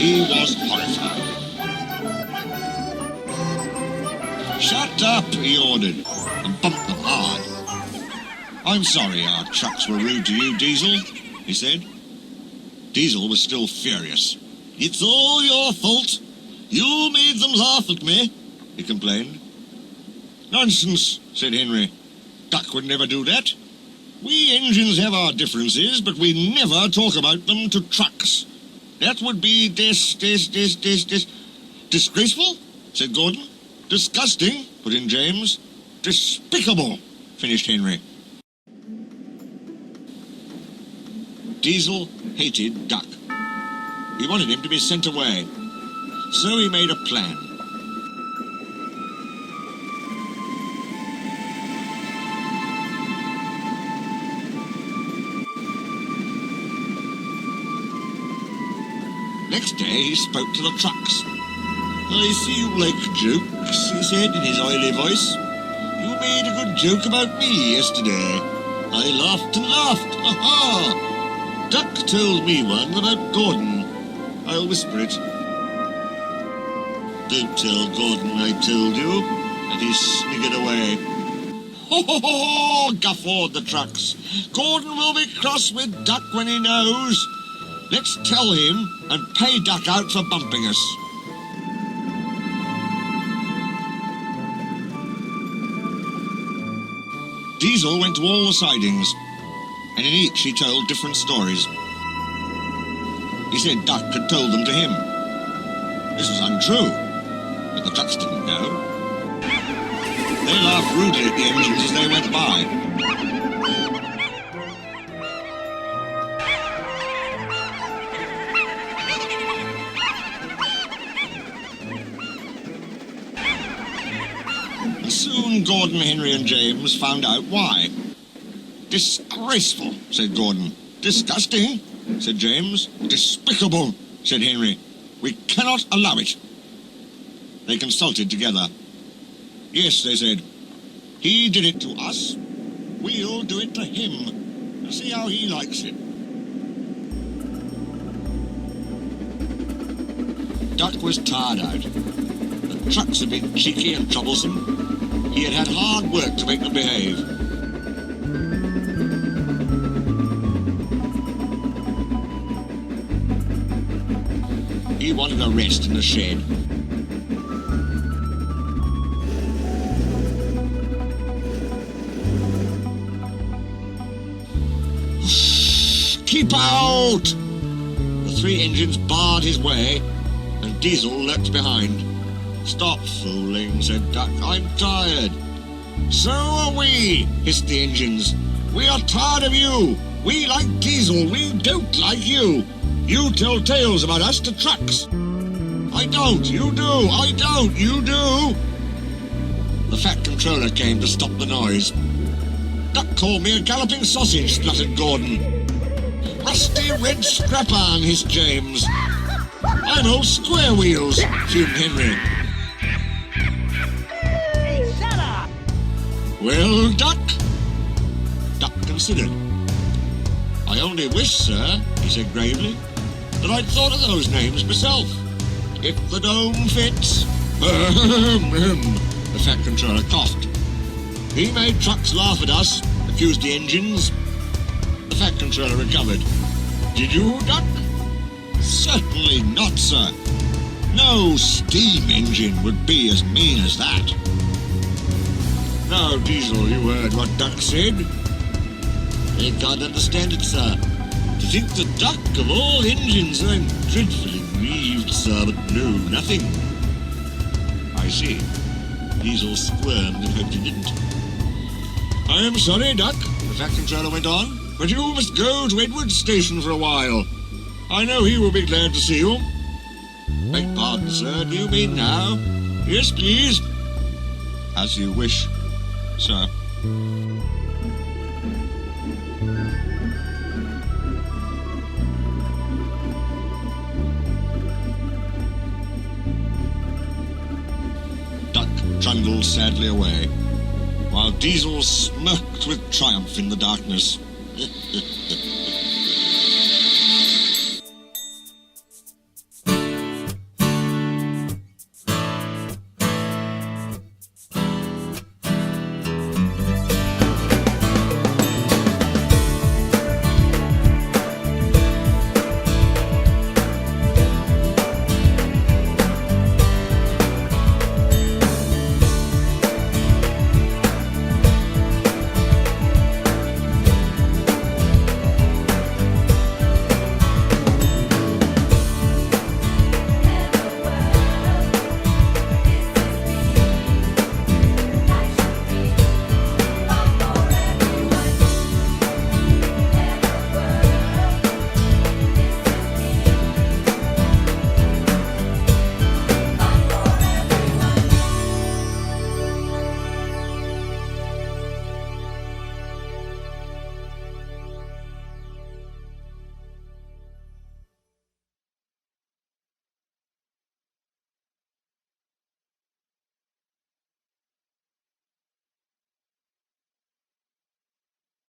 He was horrified. "Shut up," he ordered, and bumped them hard. "I'm sorry our trucks were rude to you, Diesel," he said. Diesel was still furious. "It's all your fault. You made them laugh at me," he complained. "Nonsense," said Henry. "Duck would never do that. We engines have our differences, but we never talk about them to trucks. That would be disgraceful," said Gordon. "Disgusting," put in James. "Despicable," finished Henry. Diesel hated Duck. He wanted him to be sent away. So he made a plan. Next day he spoke to the trucks. "I see you like jokes," he said in his oily voice. "You made a good joke about me yesterday. I laughed and laughed. Ha-ha! Duck told me one about Gordon. I'll whisper it. Don't tell Gordon I told you." And he sniggered away. "Ho, ho, ho!" guffawed the trucks. "Gordon will be cross with Duck when he knows. Let's tell him and pay Duck out for bumping us." Diesel went to all the sidings, and in each he told different stories. He said Duck had told them to him. This was untrue, but the trucks didn't know. They laughed rudely at the engines as they went by. And soon Gordon, Henry and James found out why. "Disgraceful," said Gordon. "Disgusting," said James. "Despicable," said Henry. "We cannot allow it." They consulted together. "Yes," they said, "he did it to us. We'll do it to him and see how he likes it." Duck was tired out. The trucks had been cheeky and troublesome. He had had hard work to make them behave. He wanted a rest in the shed. "Keep out!" The three engines barred his way, and Diesel leapt behind. "Stop fooling," said Duck. "I'm tired." "So are we," hissed the engines. "We are tired of you. We like Diesel. We don't like you. You tell tales about us to trucks." "I don't. You do. I don't. You do." The Fat Controller came to stop the noise. "Duck called me a galloping sausage," spluttered Gordon. "Rusty red scrap iron," hissed James. "I'm old Square Wheels," fumed Henry. Hey, shut up! "Well, Duck?" Duck considered. "I only wish, sir," he said gravely, "that I'd thought of those names myself. If the dome fits." The Fat Controller coughed. "He made trucks laugh at us," accused the engines. The Fat Controller recovered. "Did you, Duck?" "Certainly not, sir. No steam engine would be as mean as that." "Now, Diesel, you heard what Duck said." "I can't understand it, sir. To think the Duck of all engines, I'm dreadfully grieved, sir, but no, nothing." "I see." Diesel squirmed and hoped he didn't. "I am sorry, Duck," the Fat Controller went on, "but you must go to Edward's station for a while. I know he will be glad to see you." "Beg pardon, sir, do you mean now?" "Yes, please." "As you wish, sir." Duck trundled sadly away, while Diesel smirked with triumph in the darkness.